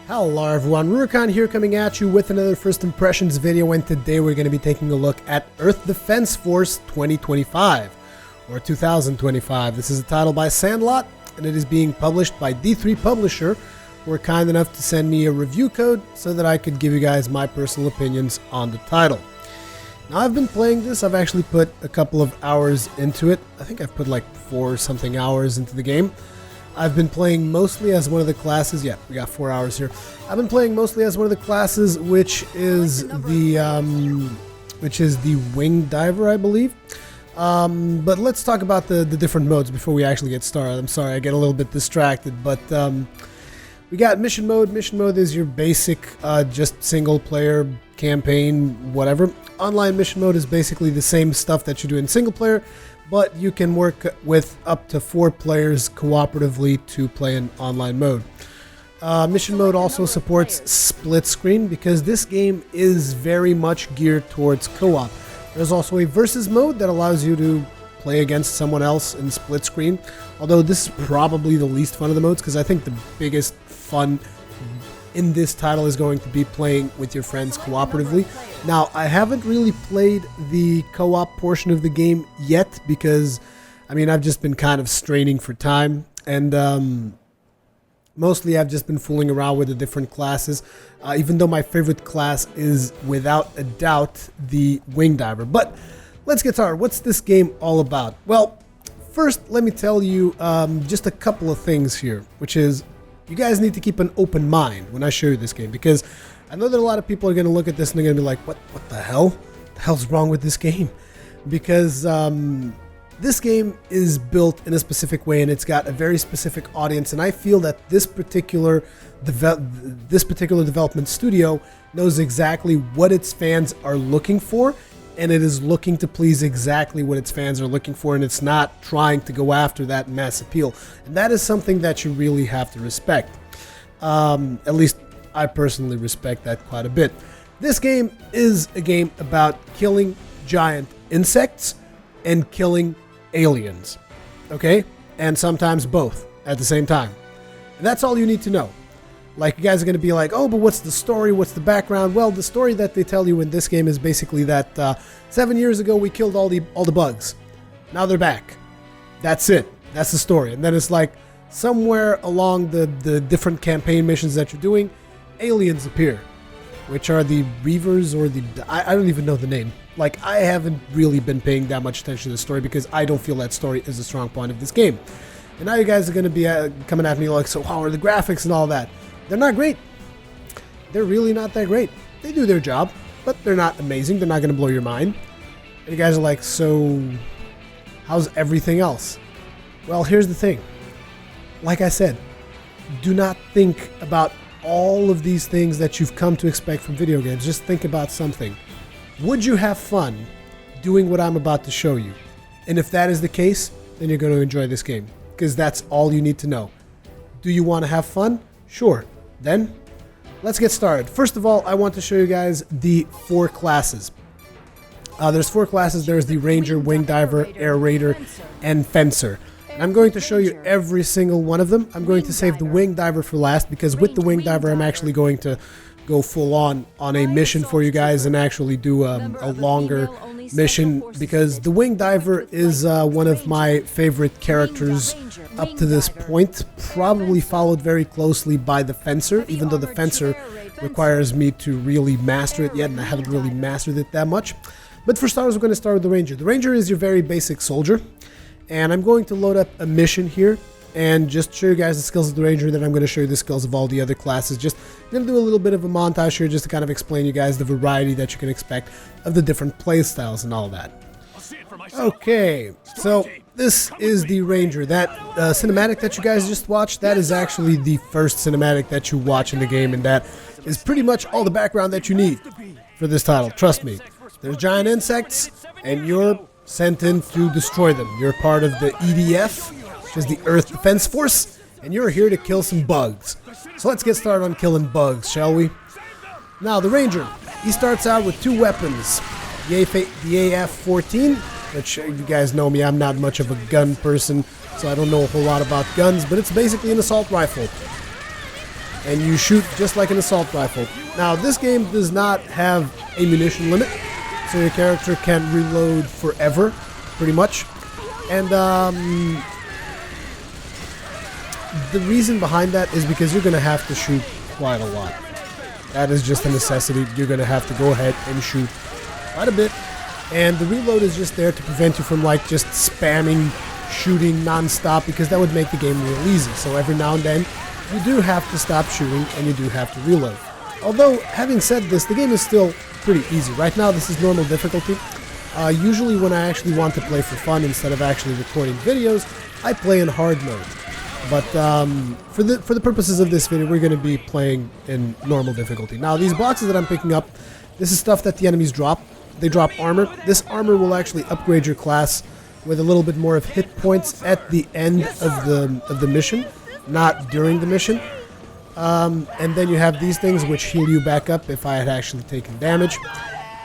Hello everyone, Rurikhan here coming at you with another first impressions video, and today we're going to be taking a look at Earth Defense Force 2025 or 2025. This is a title by Sandlot and it is being published by D3 Publisher, who were kind enough to send me a review code so that I could give you guys my personal opinions on the title. Now I've been playing this, I've actually put a couple of hours into it. I think I've put like 4 something hours into the game. I've been playing mostly as one of the classes. Yeah, we got 4 hours here. I've been playing mostly as one of the classes, which is the wing diver, I believe. But let's talk about the different modes before we actually get started. I'm sorry, I get a little bit distracted, but we got mission mode. Mission mode is your basic, just single player campaign, whatever. Online mission mode is basically the same stuff that you do in single player, but you can work with up to 4 players cooperatively to play in online mode. Mission mode also supports split screen because this game is very much geared towards co-op. There's also a versus mode that allows you to play against someone else in split screen, although this is probably the least fun of the modes because I think the biggest fun in this title is going to be playing with your friends cooperatively. Now, I haven't really played the co-op portion of the game yet because, I mean, I've just been kind of straining for time, and mostly I've just been fooling around with the different classes, even though my favorite class is without a doubt the wing diver. But let's get started. What's this game all about? Well, first let me tell you just a couple of things here, which is you guys need to keep an open mind when I show you this game, because I know that a lot of people are going to look at this and they're going to be like, what the hell? What the hell's wrong with this game? Because this game is built in a specific way and it's got a very specific audience, and I feel that this particular development studio knows exactly what its fans are looking for, and it is looking to please exactly what its fans are looking for, and it's not trying to go after that mass appeal. And that is something that you really have to respect. At least I personally respect that quite a bit. This game is a game about killing giant insects and killing aliens, okay? And sometimes both at the same time. And that's all you need to know. Like, you guys are going to be like, oh, but what's the story? What's the background? Well, the story that they tell you in this game is basically that 7 years ago we killed all the bugs. Now they're back. That's it. That's the story. And then it's like somewhere along the different campaign missions that you're doing, aliens appear, which are the Reavers, or I don't even know the name. Like, I haven't really been paying that much attention to the story because I don't feel that story is a strong point of this game. And now you guys are going to be coming at me like, so how are the graphics and all that? They're not great. They're really not that great. They do their job, but they're not amazing. They're not going to blow your mind. And you guys are like, so how's everything else? Well, here's the thing. Like I said, do not think about all of these things that you've come to expect from video games. Just think about something. Would you have fun doing what I'm about to show you? And if that is the case, then you're going to enjoy this game, because that's all you need to know. Do you want to have fun? Sure. Then, let's get started. First of all, I want to show you guys the 4 classes. There's 4 classes. There's the Ranger, Wing Diver, Air Raider, and Fencer. And I'm going to show you every single one of them. I'm going to save the Wing Diver for last, because with the Wing Diver, I'm actually going to go full on a mission for you guys and actually do a longer mission, because the Wing Diver is one of my favorite characters up to this point, probably followed very closely by the Fencer, even though the Fencer requires me to really master it yet, and I haven't really mastered it that much. But for starters, we're going to start with the Ranger. The Ranger is your very basic soldier, and I'm going to load up a mission here and just show you guys the skills of the Ranger, and then I'm going to show you the skills of all the other classes. I'm going to do a little bit of a montage here just to kind of explain you guys the variety that you can expect of the different play styles and all that. Okay, so this is the Ranger. That cinematic that you guys just watched, that is actually the first cinematic that you watch in the game, and that is pretty much all the background that you need for this title. Trust me. There's giant insects, and you're sent in to destroy them. You're part of the EDF, which is the Earth Defense Force, and you're here to kill some bugs. So let's get started on killing bugs, shall we? Now, the Ranger, he starts out with 2 weapons. The AF-14, which you guys know me, I'm not much of a gun person, so I don't know a whole lot about guns, but it's basically an assault rifle. and you shoot just like an assault rifle. Now, this game does not have a munition limit, so your character can reload forever, pretty much. And the reason behind that is because you're going to have to shoot quite a lot. That is just a necessity. You're going to have to go ahead and shoot quite a bit. And the reload is just there to prevent you from like just spamming shooting non-stop, because that would make the game real easy. So every now and then you do have to stop shooting and you do have to reload. Although, having said this, the game is still pretty easy. Right now this is normal difficulty. Usually when I actually want to play for fun instead of actually recording videos, I play in hard mode. But for the purposes of this video, we're going to be playing in normal difficulty. Now, these boxes that I'm picking up, this is stuff that the enemies drop. They drop armor. This armor will actually upgrade your class with a little bit more of hit points at the end of the mission, not during the mission. And then you have these things which heal you back up if I had actually taken damage.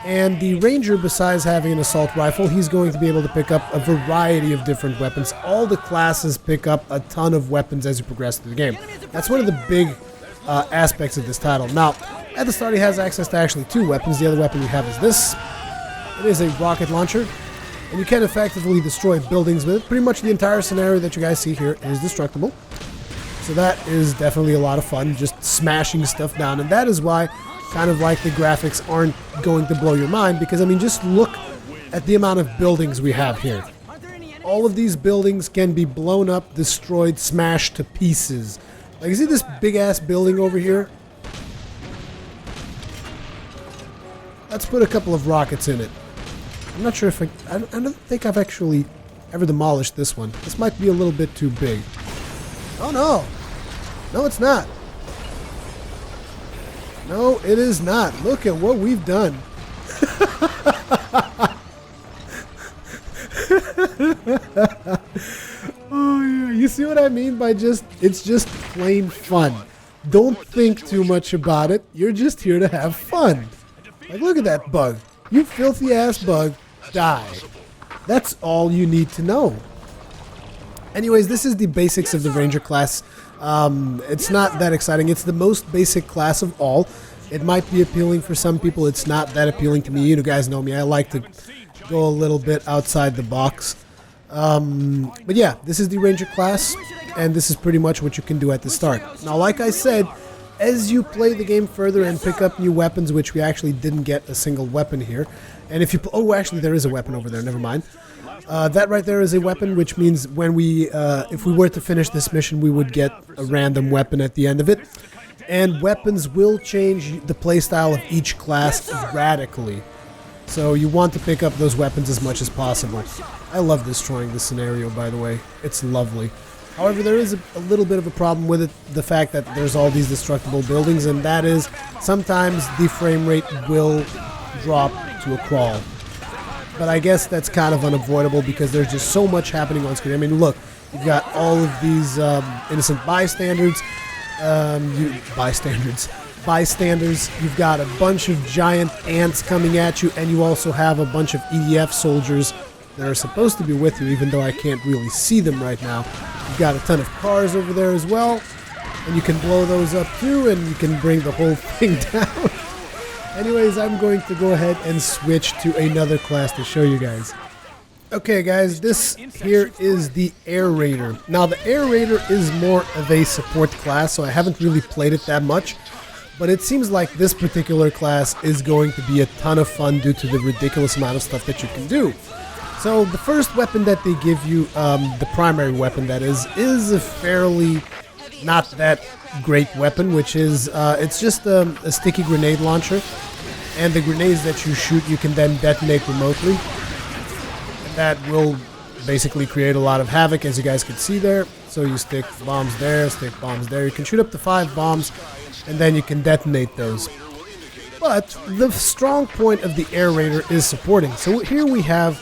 And the ranger, besides having an assault rifle, he's going to be able to pick up a variety of different weapons. All the classes pick up a ton of weapons as you progress through the game. That's one of the big aspects of this title. Now, at the start he has access to actually 2 weapons. The other weapon you have is this. It is a rocket launcher, and you can effectively destroy buildings with it. Pretty much the entire scenario that you guys see here is destructible. So that is definitely a lot of fun, just smashing stuff down. And that is why, kind of like, the graphics aren't going to blow your mind, because, I mean, just look at the amount of buildings we have here. All of these buildings can be blown up, destroyed, smashed to pieces. Like, you see this big-ass building over here? Let's put a couple of rockets in it. I'm not sure if I don't think I've actually ever demolished this one. This might be a little bit too big. Oh no! No, it's not. No, it is not. Look at what we've done. Oh yeah, you see what I mean by it's just plain fun. Don't think too much about it. You're just here to have fun. Like, look at that bug. You filthy ass bug. Die. That's all you need to know. Anyways, this is the basics of the Ranger class. It's not that exciting. It's the most basic class of all. It might be appealing for some people. It's not that appealing to me. You guys know me. I like to go a little bit outside the box. But yeah, this is the Ranger class, and this is pretty much what you can do at the start. Now, like I said, as you play the game further and pick up new weapons, which we actually didn't get a single weapon here. And if you... Oh, actually, there is a weapon over there. Never mind. That right there is a weapon, which means when we... if we were to finish this mission, we would get a random weapon at the end of it. And weapons will change the playstyle of each class radically. So you want to pick up those weapons as much as possible. I love destroying this scenario, by the way. It's lovely. However, there is a little bit of a problem with it, the fact that there's all these destructible buildings, and that is sometimes the frame rate will drop to a crawl. But I guess that's kind of unavoidable because there's just so much happening on screen. I mean, look, you've got all of these innocent bystanders. Bystanders. You've got a bunch of giant ants coming at you, and you also have a bunch of EDF soldiers that are supposed to be with you, even though I can't really see them right now. You've got a ton of cars over there as well, and you can blow those up too, and you can bring the whole thing down. Anyways, I'm going to go ahead and switch to another class to show you guys. Okay guys, this here is the Air Raider. Now the Air Raider is more of a support class, so I haven't really played it that much. But it seems like this particular class is going to be a ton of fun due to the ridiculous amount of stuff that you can do. So the first weapon that they give you, the primary weapon that is a fairly not that great weapon, which is, it's just a sticky grenade launcher. And the grenades that you shoot, you can then detonate remotely. And that will basically create a lot of havoc, as you guys can see there. So you stick bombs there, stick bombs there. You can shoot up to 5 bombs, and then you can detonate those. But the strong point of the Air Raider is supporting. So here we have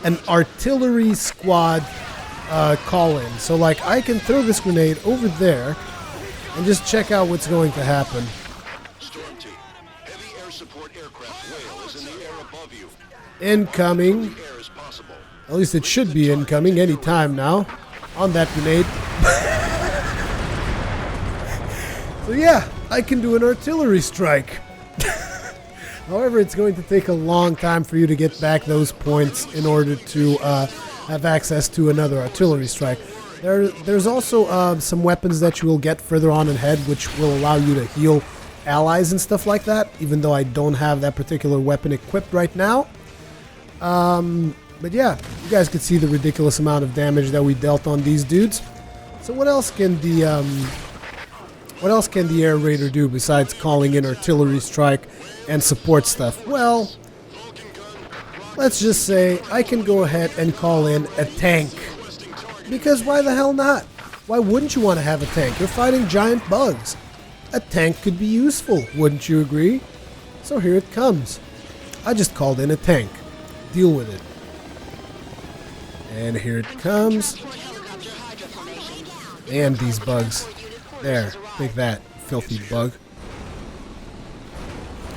an artillery squad call-in. So like I can throw this grenade over there and just check out what's going to happen. Incoming. At least it should be incoming any time now on that grenade. So yeah, I can do an artillery strike. However, it's going to take a long time for you to get back those points in order to have access to another artillery strike. There's also some weapons that you will get further on ahead, which will allow you to heal allies and stuff like that, even though I don't have that particular weapon equipped right now. But yeah, you guys could see the ridiculous amount of damage that we dealt on these dudes. So what else can the Air Raider do besides calling in artillery strike and support stuff? Well, let's just say I can go ahead and call in a tank. Because why the hell not? Why wouldn't you want to have a tank? You're fighting giant bugs. A tank could be useful, wouldn't you agree? So here it comes. I just called in a tank. Deal with it. And here it comes. And these bugs. There, take that, filthy bug.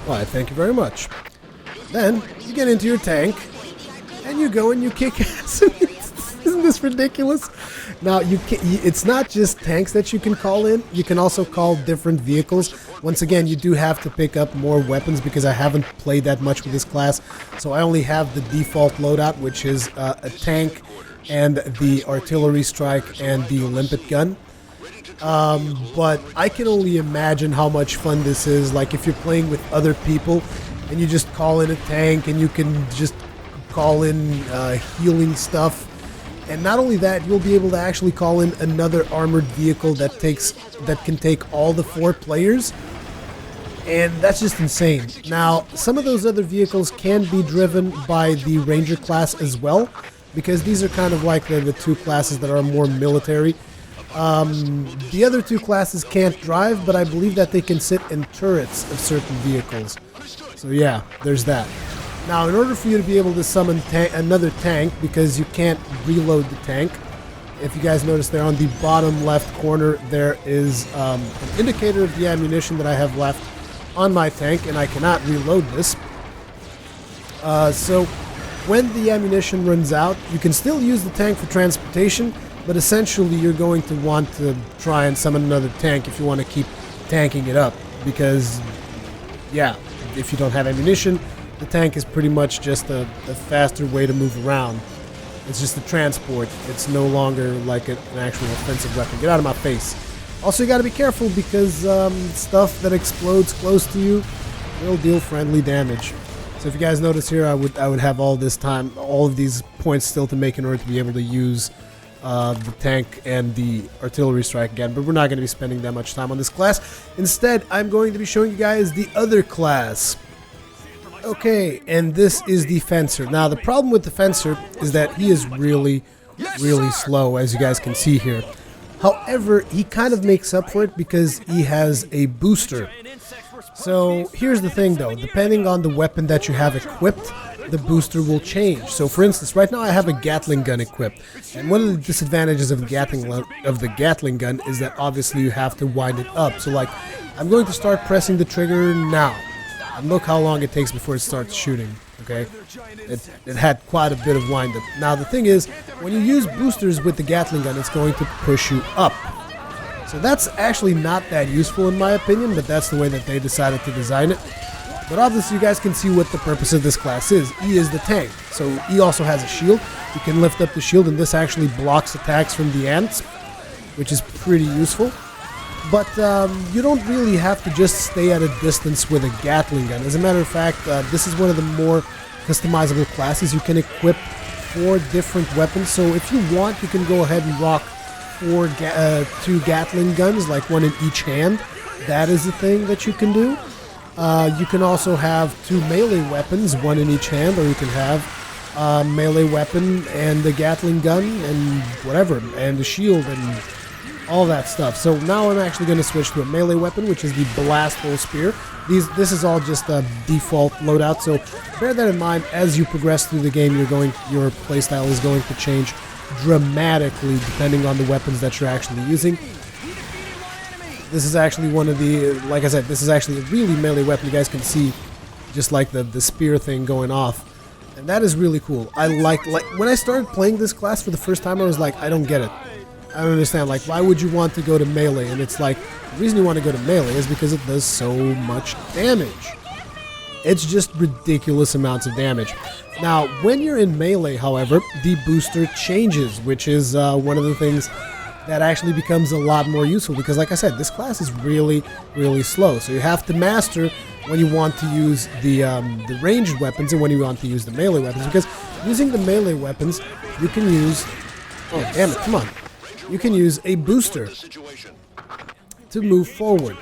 Why, thank you very much. Then, you get into your tank, and you go and you kick ass. Isn't this ridiculous? Now, it's not just tanks that you can call in. You can also call different vehicles. Once again, you do have to pick up more weapons because I haven't played that much with this class. So I only have the default loadout, which is a tank and the artillery strike and the limpet gun. But I can only imagine how much fun this is. Like if you're playing with other people and you just call in a tank and you can just call in healing stuff. And not only that, you'll be able to actually call in another armored vehicle that can take all the 4 players. And that's just insane. Now, some of those other vehicles can be driven by the Ranger class as well, because these are kind of like the 2 classes that are more military. The other 2 classes can't drive, but I believe that they can sit in turrets of certain vehicles. So yeah, there's that. Now, in order for you to be able to summon another tank, because you can't reload the tank, if you guys notice there on the bottom left corner, there is an indicator of the ammunition that I have left on my tank, and I cannot reload this. So when the ammunition runs out, you can still use the tank for transportation, but essentially you're going to want to try and summon another tank if you want to keep tanking it up, because, yeah, if you don't have ammunition, the tank is pretty much just a faster way to move around. It's just a transport. It's no longer like an actual offensive weapon. Get out of my face. Also, you got to be careful because stuff that explodes close to you will deal friendly damage. So if you guys notice here, I would have all of these points still to make in order to be able to use the tank and the artillery strike again, but we're not going to be spending that much time on this class. Instead, I'm going to be showing you guys the other class. Okay, and this is the Fencer. Now, the problem with the Fencer is that he is really, really slow, as you guys can see here. However, he kind of makes up for it because he has a booster. So, here's the thing though, depending on the weapon that you have equipped, the booster will change. So, for instance, right now I have a Gatling gun equipped, and one of the disadvantages of the Gatling gun is that obviously you have to wind it up. So, like, I'm going to start pressing the trigger now. And look how long it takes before it starts shooting, okay? It had quite a bit of wind-up. Now, the thing is, when you use boosters with the Gatling gun, it's going to push you up. So that's actually not that useful in my opinion, but that's the way that they decided to design it. But obviously, you guys can see what the purpose of this class is. E is the tank. So E also has a shield. You can lift up the shield, and this actually blocks attacks from the ants, which is pretty useful. But you don't really have to just stay at a distance with a Gatling gun. As a matter of fact, this is one of the more customizable classes. You can equip 4 different weapons. So if you want, you can go ahead and rock 2 Gatling guns, like 1 in each hand. That is the thing that you can do. You can also have 2 melee weapons, 1 in each hand, or you can have a melee weapon and a Gatling gun and whatever, and a shield and all that stuff. So now I'm actually going to switch to a melee weapon, which is the Blastful Spear. This is all just a default loadout, so bear that in mind. As you progress through the game, your playstyle is going to change dramatically depending on the weapons that you're actually using. This is actually one of the, like I said, this is actually a really melee weapon. You guys can see just like the spear thing going off. And that is really cool. I like when I started playing this class for the first time, I was like, I don't get it. I don't understand. Like, why would you want to go to melee? And it's like, the reason you want to go to melee is because it does so much damage. It's just ridiculous amounts of damage. Now, when you're in melee, however, the booster changes, which is one of the things that actually becomes a lot more useful because, like I said, this class is really, really slow. So you have to master when you want to use the ranged weapons and when you want to use the melee weapons. Because using the melee weapons, you can use... Oh, damn it, come on. You can use a booster to move forward,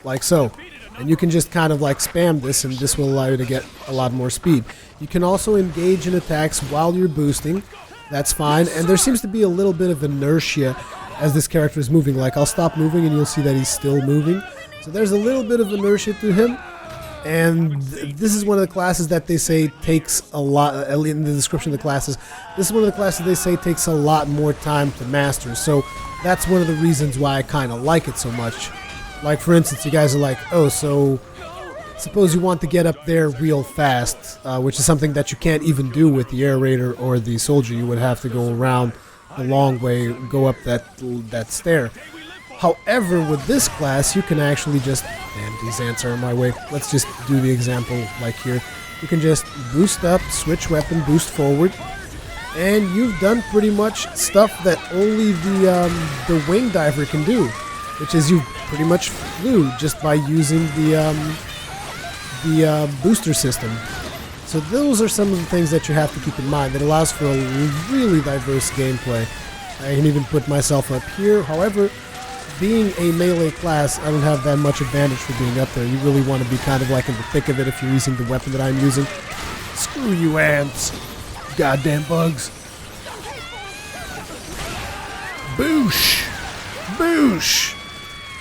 like so. And you can just kind of like spam this, and this will allow you to get a lot more speed. You can also engage in attacks while you're boosting. That's fine. And there seems to be a little bit of inertia as this character is moving. Like, I'll stop moving and you'll see that he's still moving. So there's a little bit of inertia to him. And this is one of the classes that they say takes a lot, in the description of the classes, this is one of the classes they say takes a lot more time to master. So that's one of the reasons why I kind of like it so much. Like, for instance, you guys are like, oh, so suppose you want to get up there real fast, which is something that you can't even do with the air raider or the soldier. You would have to go around a long way, go up that stair. However, with this class, you can actually just... Damn, these ants are in my way. Let's just do the example like here. You can just boost up, switch weapon, boost forward, and you've done pretty much stuff that only the wing diver can do, which is you pretty much flew just by using the booster system. So those are some of the things that you have to keep in mind. It allows for a really diverse gameplay. I can even put myself up here. However, being a melee class, I don't have that much advantage for being up there. You really want to be kind of like in the thick of it if you're using the weapon that I'm using. Screw you, ants. Goddamn bugs. Boosh! Boosh!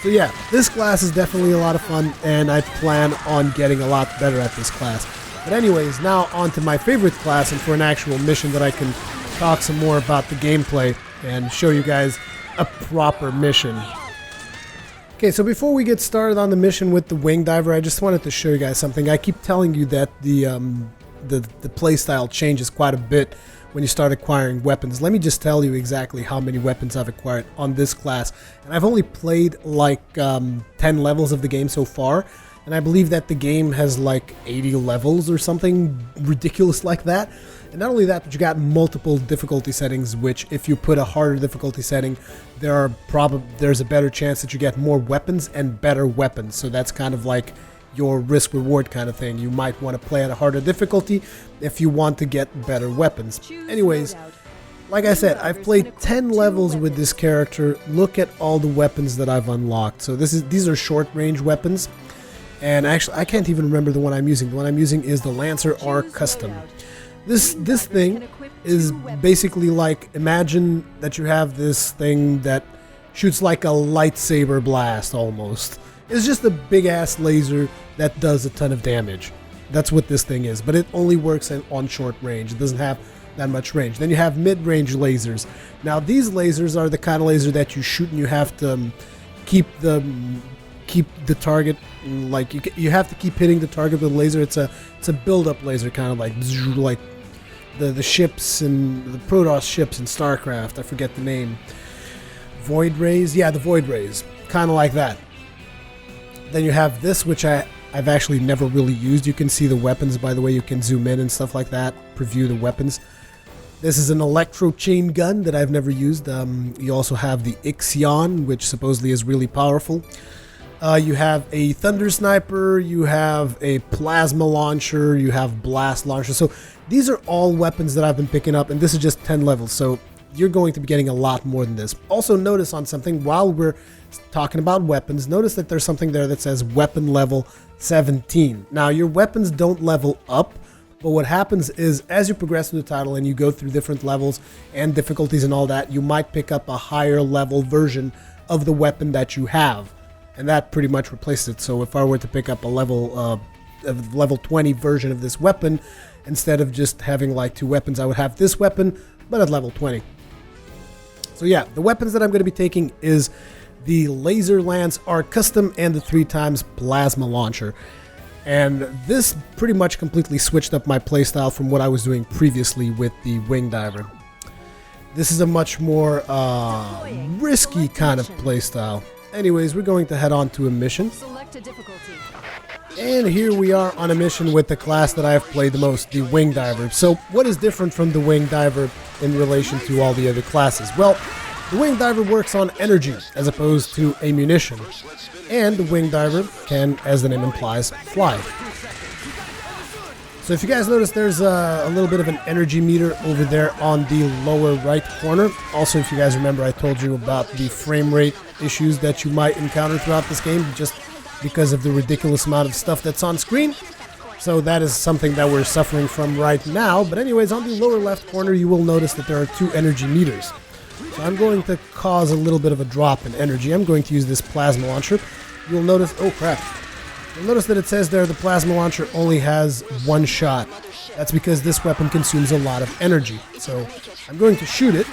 So yeah, this class is definitely a lot of fun, and I plan on getting a lot better at this class. But anyways, now on to my favorite class, and for an actual mission that I can talk some more about the gameplay and show you guys a proper mission. Okay, so before we get started on the mission with the wing diver, I just wanted to show you guys something. I keep telling you that the playstyle changes quite a bit when you start acquiring weapons. Let me just tell you exactly how many weapons I've acquired on this class. And I've only played like 10 levels of the game so far, and I believe that the game has like 80 levels or something ridiculous like that. And not only that, but you got multiple difficulty settings, which if you put a harder difficulty setting, there's a better chance that you get more weapons and better weapons. So that's kind of like your risk-reward kind of thing. You might want to play at a harder difficulty if you want to get better weapons. Anyways, like I said, I've played 10 levels with this character. Look at all the weapons that I've unlocked. So these are short-range weapons. And actually, I can't even remember the one I'm using. The one I'm using is the Lancer R Custom. This thing is basically like, imagine that you have this thing that shoots like a lightsaber blast almost. It's just a big ass laser that does a ton of damage. That's what this thing is, but it only works on short range. It doesn't have that much range. Then you have mid-range lasers. Now these lasers are the kind of laser that you shoot and you have to keep the target, like you have to keep hitting the target with a laser. It's a build-up laser, kind of like the ships and the Protoss ships in StarCraft. I forget the name. Void rays? Yeah, the void rays. Kind of like that. Then you have this, which I've actually never really used. You can see the weapons, by the way. You can zoom in and stuff like that. Preview the weapons. This is an electro chain gun that I've never used. You also have the Ixion, which supposedly is really powerful. You have a thunder sniper, you have a plasma launcher, you have blast launcher. So these are all weapons that I've been picking up, and this is just 10 levels. So you're going to be getting a lot more than this. Also notice on something while we're talking about weapons, notice that there's something there that says weapon level 17. Now your weapons don't level up, but what happens is as you progress through the title and you go through different levels and difficulties and all that, you might pick up a higher level version of the weapon that you have. And that pretty much replaces it. So if I were to pick up a level 20 version of this weapon, instead of just having like two weapons, I would have this weapon, but at level 20. So yeah, the weapons that I'm going to be taking is the Laser Lance R Custom and the 3x Plasma Launcher. And this pretty much completely switched up my playstyle from what I was doing previously with the Wing Diver. This is a much more risky kind of playstyle. Anyways, we're going to head on to a mission. Select a difficulty. And here we are on a mission with the class that I have played the most, the Wing Diver. So what is different from the Wing Diver in relation to all the other classes? Well, the Wing Diver works on energy as opposed to ammunition. And the Wing Diver can, as the name implies, fly. So if you guys notice, there's a little bit of an energy meter over there on the lower right corner. Also, if you guys remember, I told you about the frame rate issues that you might encounter throughout this game just because of the ridiculous amount of stuff that's on screen. So that is something that we're suffering from right now. But anyways, on the lower left corner, you will notice that there are 2 energy meters. So I'm going to cause a little bit of a drop in energy. I'm going to use this plasma launcher. You'll notice, oh crap. You'll notice that it says there the plasma launcher only has 1 shot. That's because this weapon consumes a lot of energy. So I'm going to shoot it.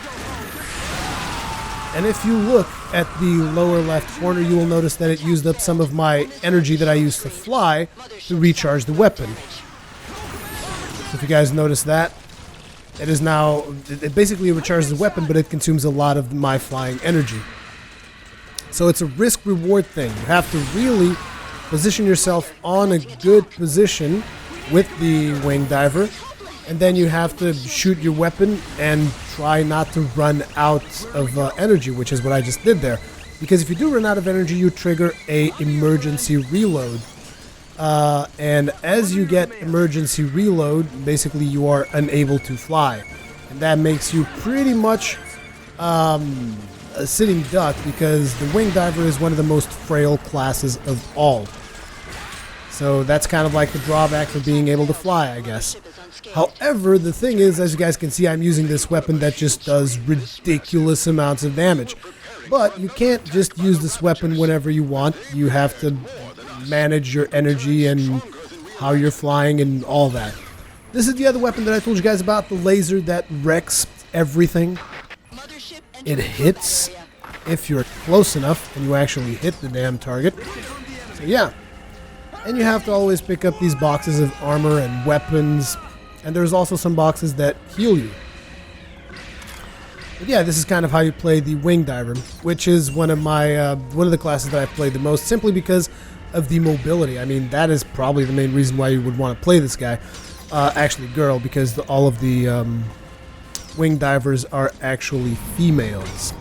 And if you look at the lower left corner, you will notice that it used up some of my energy that I used to fly to recharge the weapon. So if you guys notice that, it is now, it basically recharges the weapon, but it consumes a lot of my flying energy. So it's a risk-reward thing. You have to really position yourself on a good position with the Wing Diver, and then you have to shoot your weapon and try not to run out of energy, which is what I just did there. Because if you do run out of energy, you trigger a emergency reload. And as you get emergency reload, basically you are unable to fly. And that makes you pretty much a sitting duck, because the Wing Diver is one of the most frail classes of all. So that's kind of like the drawback for being able to fly, I guess. However, the thing is, as you guys can see, I'm using this weapon that just does ridiculous amounts of damage. But you can't just use this weapon whenever you want. You have to manage your energy and how you're flying and all that. This is the other weapon that I told you guys about, the laser that wrecks everything. It hits if you're close enough and you actually hit the damn target. So yeah. And you have to always pick up these boxes of armor and weapons. And there's also some boxes that heal you. But yeah, this is kind of how you play the Wing Diver, which is one of the classes that I've played the most, simply because of the mobility. I mean, that is probably the main reason why you would want to play this guy. Actually, girl, because all of the Wing Divers are actually females.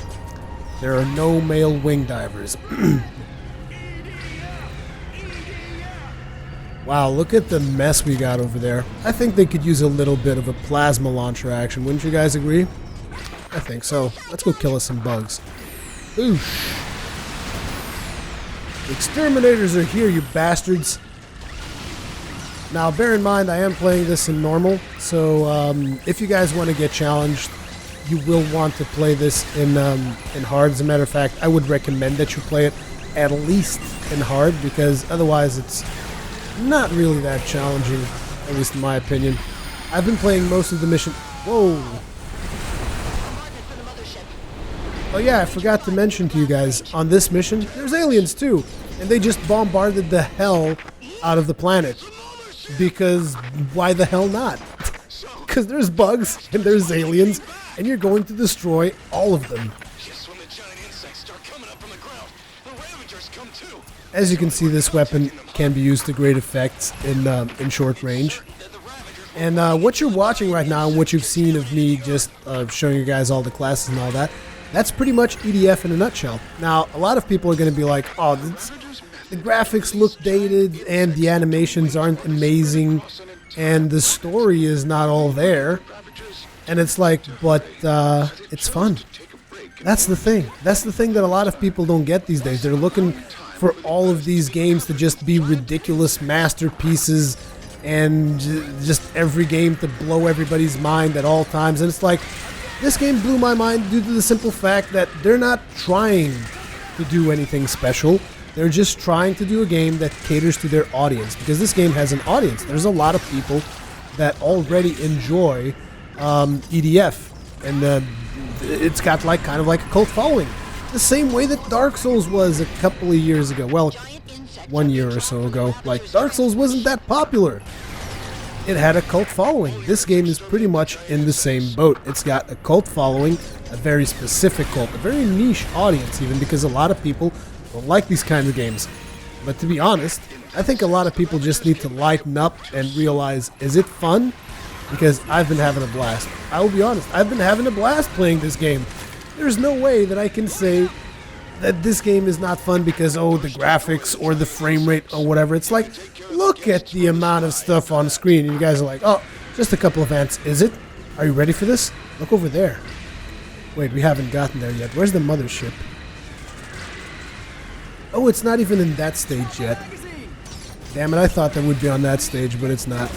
There are no male Wing Divers. Wow, look at the mess we got over there. I think they could use a little bit of a plasma launcher action, wouldn't you guys agree? I think so. Let's go kill us some bugs. Oosh. The exterminators are here, you bastards. Now, bear in mind, I am playing this in normal, so if you guys want to get challenged, you will want to play this in hard. As a matter of fact, I would recommend that you play it at least in hard, because otherwise it's not really that challenging, at least in my opinion. I've been playing most of the mission. Whoa. Oh yeah, I forgot to mention to you guys, on this mission, there's aliens too. And they just bombarded the hell out of the planet. Because why the hell not? Because there's bugs and there's aliens, and you're going to destroy all of them. As you can see, this weapon can be used to great effect in short range. And what you're watching right now, and what you've seen of me just showing you guys all the classes and all that, that's pretty much EDF in a nutshell. Now, a lot of people are going to be like, oh, the graphics look dated, and the animations aren't amazing, and the story is not all there. And it's like, but it's fun. That's the thing. That's the thing that a lot of people don't get these days. They're looking for all of these games to just be ridiculous masterpieces, and just every game to blow everybody's mind at all times. And it's like, this game blew my mind due to the simple fact that they're not trying to do anything special. They're just trying to do a game that caters to their audience, because this game has an audience. There's a lot of people that already enjoy EDF, and it's got like kind of like a cult following. The same way that Dark Souls was a couple of years ago. Well, 1 year or so ago. Like, Dark Souls wasn't that popular. it had a cult following. This game is pretty much in the same boat. It's got a cult following, a very specific cult, a very niche audience even, because a lot of people don't like these kinds of games. But to be honest, I think a lot of people just need to lighten up and realize, is it fun? Because I've been having a blast. I will be honest, I've been having a blast playing this game. There's no way that I can say that this game is not fun because, oh, the graphics or the frame rate or whatever. It's like, look at the amount of stuff on screen. And you guys are like, oh, just a couple of ants. Is it? Are you ready for this? Look over there. Wait, we haven't gotten there yet. Where's the mothership? Oh, it's not even in that stage yet. Damn it, I thought that would be on that stage, but it's not.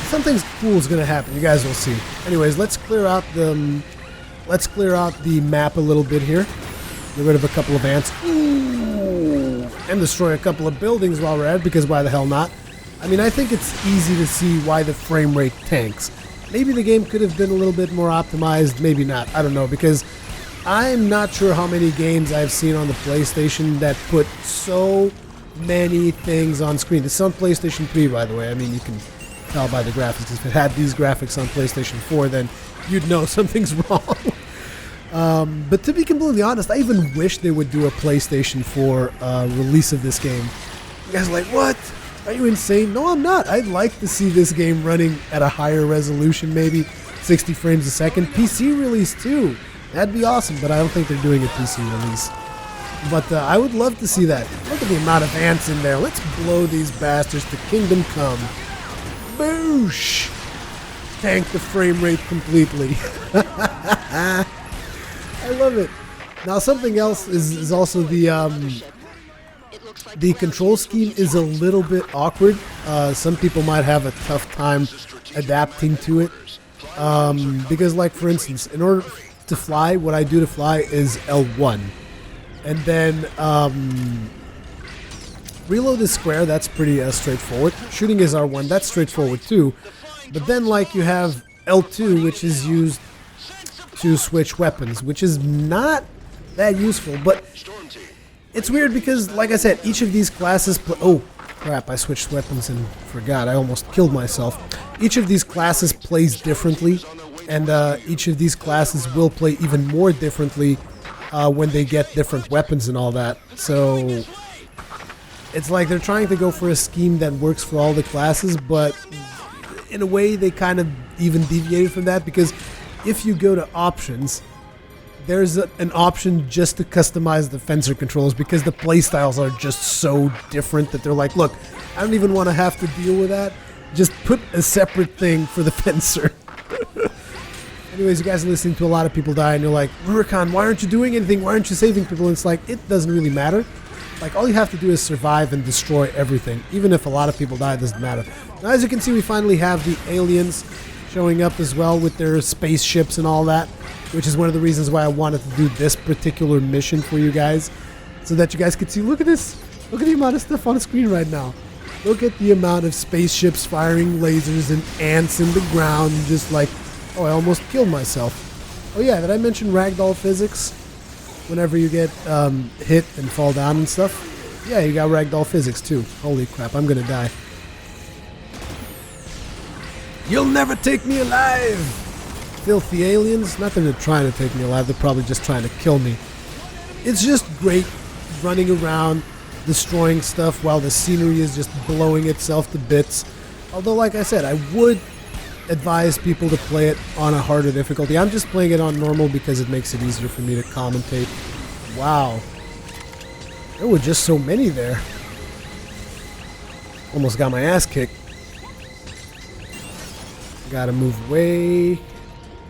Something cool is going to happen. You guys will see. Anyways, let's clear out the map a little bit here. Get rid of a couple of ants. Ooh, and destroy a couple of buildings while we're at it, because why the hell not? I mean, I think it's easy to see why the frame rate tanks. Maybe the game could have been a little bit more optimized, maybe not. I don't know, because I'm not sure how many games I've seen on the PlayStation that put so many things on screen. This is on PlayStation 3, by the way. I mean, you can tell by the graphics. If it had these graphics on PlayStation 4, then you'd know something's wrong. But to be completely honest, I even wish they would do a PlayStation 4 release of this game. You guys are like, what? Are you insane? No, I'm not. I'd like to see this game running at a higher resolution, maybe 60 frames a second. PC release too. That'd be awesome, but I don't think they're doing a PC release. But I would love to see that. Look at the amount of ants in there. Let's blow these bastards to kingdom come. Boosh! Tank the frame rate completely. I love it. Now something else is also the control scheme is a little bit awkward. Some people might have a tough time adapting to it. Because, like, for instance, in order to fly, what I do to fly is L1. And then reload is square. That's pretty straightforward. Shooting is R1. That's straightforward too. But then, like, you have L2, which is used to switch weapons, which is not that useful. But it's weird because, like I said, each of these classes... Oh, crap, I switched weapons and forgot. I almost killed myself. Each of these classes plays differently, and each of these classes will play even more differently when they get different weapons and all that. So it's like they're trying to go for a scheme that works for all the classes, but in a way they kind of even deviated from that, because if you go to options, there's an option just to customize the fencer controls, because the playstyles are just so different that they're like, look, I don't even want to have to deal with that. Just put a separate thing for the fencer. Anyways, you guys are listening to a lot of people die, and you're like, Rurikhan, why aren't you doing anything? Why aren't you saving people? And it's like, it doesn't really matter. Like, all you have to do is survive and destroy everything. Even if a lot of people die, it doesn't matter. Now, as you can see, we finally have the aliens showing up as well with their spaceships and all that, which is one of the reasons why I wanted to do this particular mission for you guys, so that you guys could see, look at this. Look at the amount of stuff on the screen right now. Look at the amount of spaceships firing lasers and ants in the ground, just like, oh, I almost killed myself. Oh yeah, did I mention ragdoll physics? Whenever you get hit and fall down and stuff? Yeah, you got ragdoll physics too. Holy crap, I'm gonna die. You'll never take me alive! Filthy aliens. Not that they're trying to take me alive, they're probably just trying to kill me. It's just great running around, destroying stuff while the scenery is just blowing itself to bits. Although, like I said, I would advise people to play it on a harder difficulty. I'm just playing it on normal because it makes it easier for me to commentate. Wow. There were just so many there. Almost got my ass kicked. Gotta move away.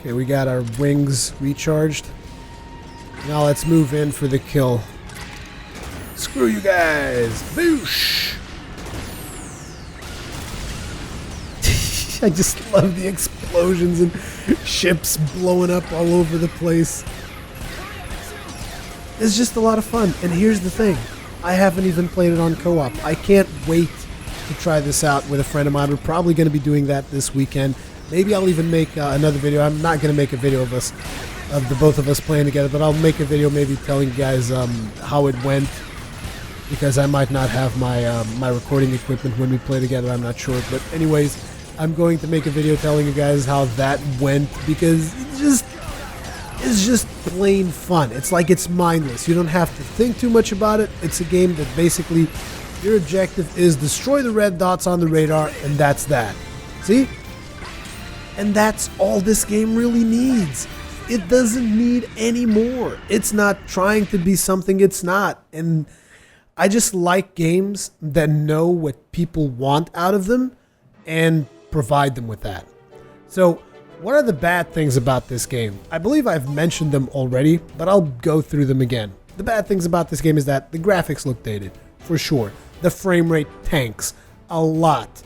Okay, we got our wings recharged. Now let's move in for the kill. Screw you guys! Boosh! I just love the explosions and ships blowing up all over the place. It's just a lot of fun. And here's the thing. I haven't even played it on co-op. I can't wait to try this out with a friend of mine. We're probably going to be doing that this weekend. Maybe I'll even make another video. I'm not going to make a video of the both of us playing together, but I'll make a video maybe telling you guys how it went, because I might not have my my recording equipment when we play together. I'm not sure. But anyways, I'm going to make a video telling you guys how that went, because it's just plain fun. It's like it's mindless. You don't have to think too much about it. It's a game that basically your objective is destroy the red dots on the radar, and that's that. See? And that's all this game really needs. It doesn't need any more. It's not trying to be something it's not. And I just like games that know what people want out of them and provide them with that. So, what are the bad things about this game? I believe I've mentioned them already, but I'll go through them again. The bad things about this game is that the graphics look dated, for sure. The frame rate tanks a lot.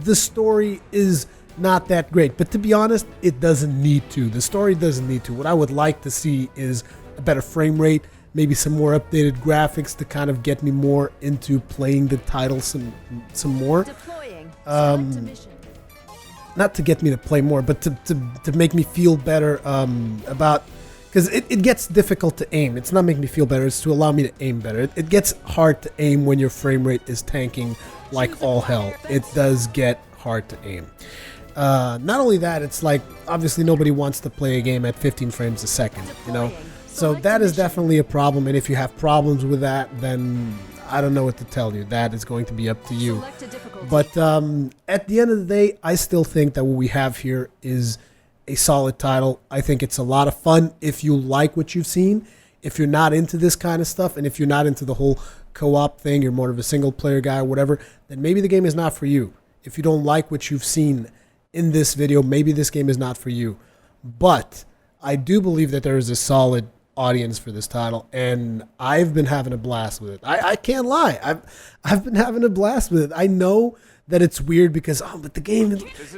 The story is not that great, but to be honest, it doesn't need to. The story doesn't need to. What I would like to see is a better frame rate, maybe some more updated graphics to kind of get me more into playing the title some more. Not to get me to play more, but to make me feel better about, because it gets difficult to aim. It's not making me feel better, it's to allow me to aim better. It gets hard to aim when your frame rate is tanking like all hell. It does get hard to aim. Not only that, it's like, obviously nobody wants to play a game at 15 frames a second, you know? So that is definitely a problem, and if you have problems with that, then I don't know what to tell you. That is going to be up to you. But at the end of the day, I still think that what we have here is a solid title. I think it's a lot of fun if you like what you've seen. If you're not into this kind of stuff, and if you're not into the whole co-op thing, you're more of a single-player guy or whatever, then maybe the game is not for you. If you don't like what you've seen in this video, maybe this game is not for you. But I do believe that there is a solid audience for this title, and I've been having a blast with it. I can't lie. I've been having a blast with it. I know that it's weird because but the game,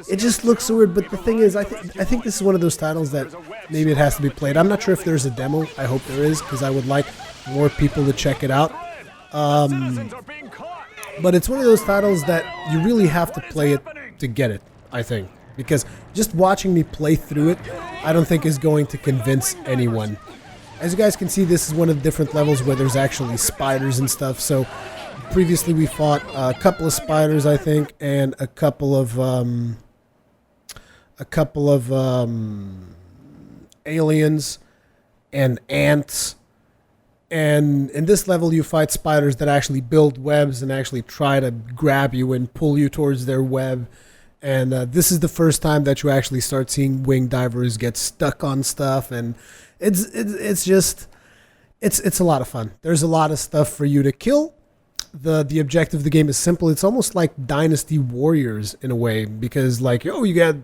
it just looks so weird. But the thing is, I think this is one of those titles that maybe it has to be played. I'm not sure if there's a demo. I hope there is, because I would like more people to check it out. But it's one of those titles that you really have to play it to get it, I think, because just watching me play through it, I don't think is going to convince anyone. As you guys can see, this is one of the different levels where there's actually spiders and stuff. So previously we fought a couple of spiders, I think, and a couple of aliens and ants. And in this level you fight spiders that actually build webs and actually try to grab you and pull you towards their web. And this is the first time that you actually start seeing wing divers get stuck on stuff, and it's just a lot of fun. There's a lot of stuff for you to kill. The objective of the game is simple. It's almost like Dynasty Warriors in a way, because like, you got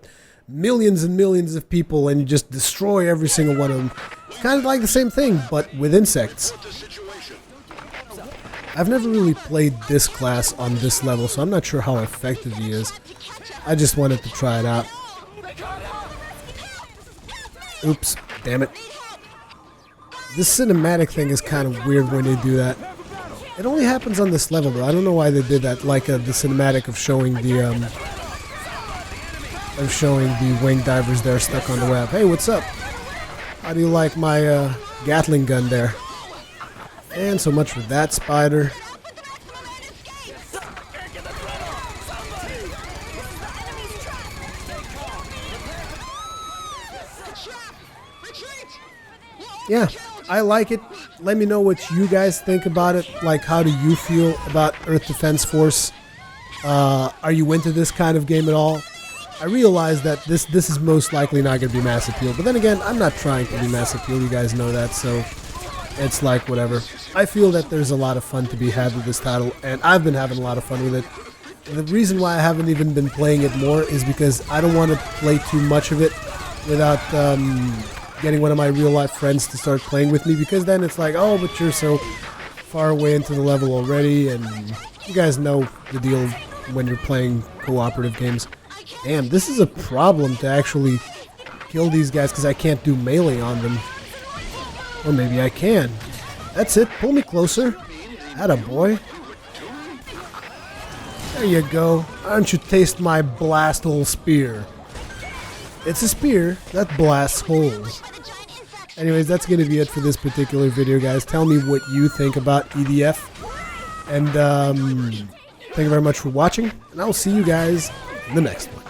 millions and millions of people and you just destroy every single one of them. It's kind of like the same thing, but with insects. I've never really played this class on this level, so I'm not sure how effective he is. I just wanted to try it out. Oops, damn it. This cinematic thing is kind of weird when they do that. It only happens on this level, though. I don't know why they did that, like the cinematic of showing the wing divers there stuck on the web. Hey, what's up? How do you like my Gatling gun there? And so much for that spider. Yeah, I like it. Let me know what you guys think about it. Like, how do you feel about Earth Defense Force? Are you into this kind of game at all? I realize that this is most likely not going to be mass appeal, but then again, I'm not trying to be mass appeal. You guys know that, so it's like whatever. I feel that there's a lot of fun to be had with this title, and I've been having a lot of fun with it. And the reason why I haven't even been playing it more is because I don't want to play too much of it without getting one of my real-life friends to start playing with me, because then it's like, oh, but you're so far away into the level already, and you guys know the deal when you're playing cooperative games. Damn, this is a problem to actually kill these guys, because I can't do melee on them. Or maybe I can. That's it, pull me closer. Attaboy. There you go. Why don't you taste my blast hole spear? It's a spear that blasts holes. Anyways, that's going to be it for this particular video, guys. Tell me what you think about EDF. And thank you very much for watching. And I will see you guys in the next one.